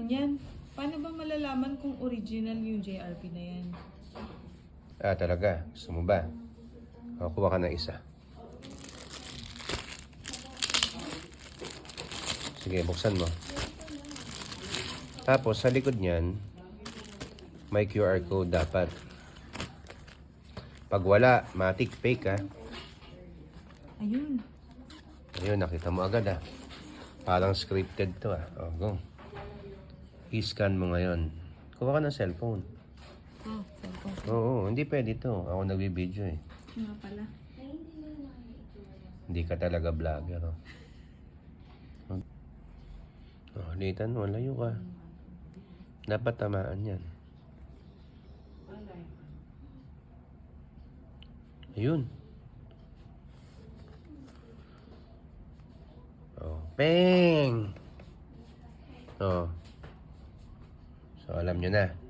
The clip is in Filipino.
yan. Paano ba malalaman kung original yung JRP na yan? Ah, talaga? Gusto mo ba? O, kuha ka ng isa. Sige, buksan mo. Tapos, sa likod niyan, may QR code dapat. Pag wala, matik fake ha. Ayun. Ayun, nakita mo agad ha. Parang scripted to ha. O, go. I-scan mo ngayon. Kuha ka ng cellphone. Ah, cellphone. Oo, hindi pwede to. Ako nagbibideo eh. Nga pala. Hindi ka talaga vlogger. Oh, oh litan mo, layo ka. Dapat tamaan yan. Ayun. Oh, peng! Oh. So, alam nyo na.